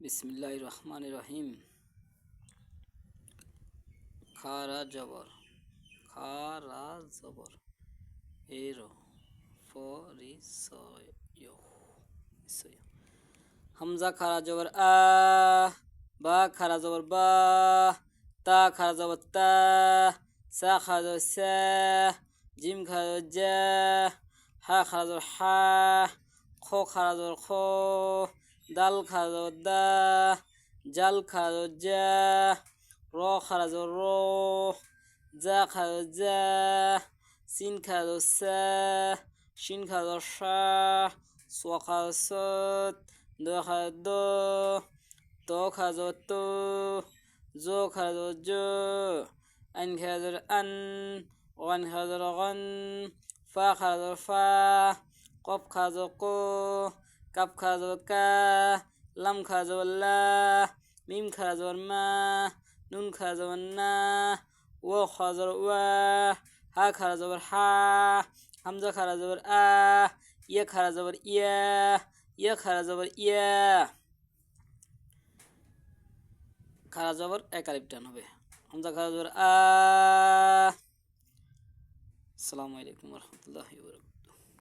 বিসমিল্লাহির রহমানির রহিম। খারা জবর, খারা জবর, এরো ফরিসয়, হামজা খারা জবর আ, বা খারা জবর বা, তা খারা জবর তা, সা খারা জবর সা, জিম খারা জবর জা, হা খারা জবর হা, খ খারা জবর খ, দাল খারা জবর দা, জাল খারা জবর জা, র খারা জবর র, জা খারা জবর জা, সিন খারা জবর সা, শিন খারা জবর শা, সোয়া খারা জবর সত, দ খারা দ, ত খারা জবর ত, জ খারা জবর জ, আইন খারা জবর আন, গান খারা জবর গান, ফা খারা জবর ফা, কফ খারা জবর ক, কাপ খারা জবর কা, লাম খারা জবর লা, মিম খারা জবর মা, নুন খারা জবর না, ও খারা জবর ওয়া, হা খারা জবর হা, হামজা খারা জবর আ, ইয়া খারা জবর ইয়া, ইয়া খারা জবর ইয়া, খারা জবর এক আলিফ টান হবে। হামজা খারা জবর আ। আসসালামু আলাইকুম ওয়া রাহমাতুল্লাহি ওয়া বারাকাতুহু।